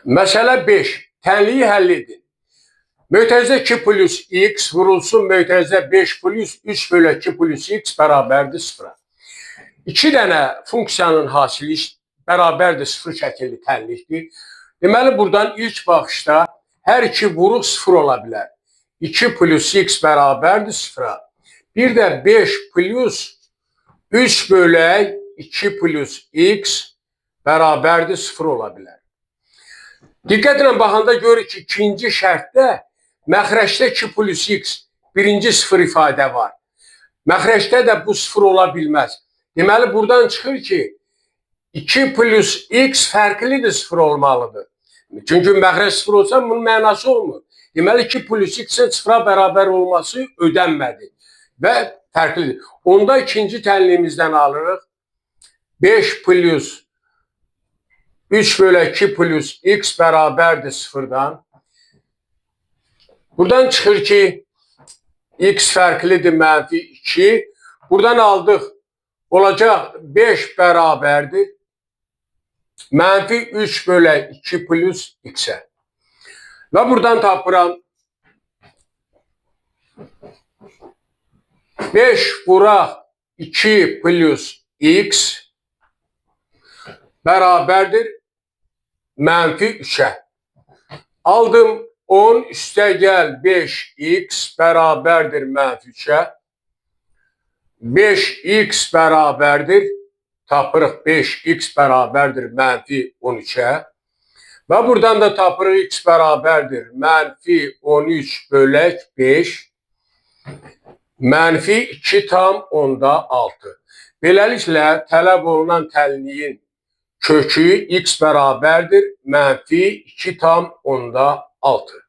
Məsələ 5. Tənliyi həll edin. Mötərizə 2 plus x vurulsun mötərizə 5 plus 3 bölü 2 plus x bərabərdir 0-a. 2 dənə funksiyanın hasili bərabərdir 0 şəkilli tənlikdir. Deməli, buradan ilk baxışda hər iki vuruq 0 ola bilər. 2 plus x bərabərdir 0-a. Bir də 5 plus 3 bölək 2 plus x bərabərdir 0 ola bilər. Diqqətlə baxanda görürük ki, ikinci şərtdə məxrəcdə 2 plus x birinci 0 ifadə var. Məxrəcdə də bu 0 ola bilməz. Deməli, buradan çıxır ki, 2 plus x fərqlidir 0 olmalıdır. Çünki məxrəc 0 olsa bunun mənası olmur. Deməli, 2 plus x-in 0-a bərabər olması ödənmədi və fərqlidir. Onda ikinci tənliyimizdən alırıq. 5 plus 3 bölü 2 plus x bərabərdir 0-dan. Buradan çıxır ki, x fərqlidir mənfi 2. Buradan aldıq, olacaq 5 bərabərdir mənfi 3 bölü 2 plus x-ə. Və buradan tapıram 5 vuraq 2 plus x bərabərdir mənfi 3-ə. Aldım 10 üstəgəl 5x bərabərdir mənfi 3-ə. 5x bərabərdir, tapırıq 5x bərabərdir mənfi 13-ə. Və buradan da tapırıq x bərabərdir mənfi 13 bölək 5 mənfi 2 tam onda 6. Beləliklə, tələb olunan tənliyin kökü x bərabərdir mənfi 2 tam onda 6.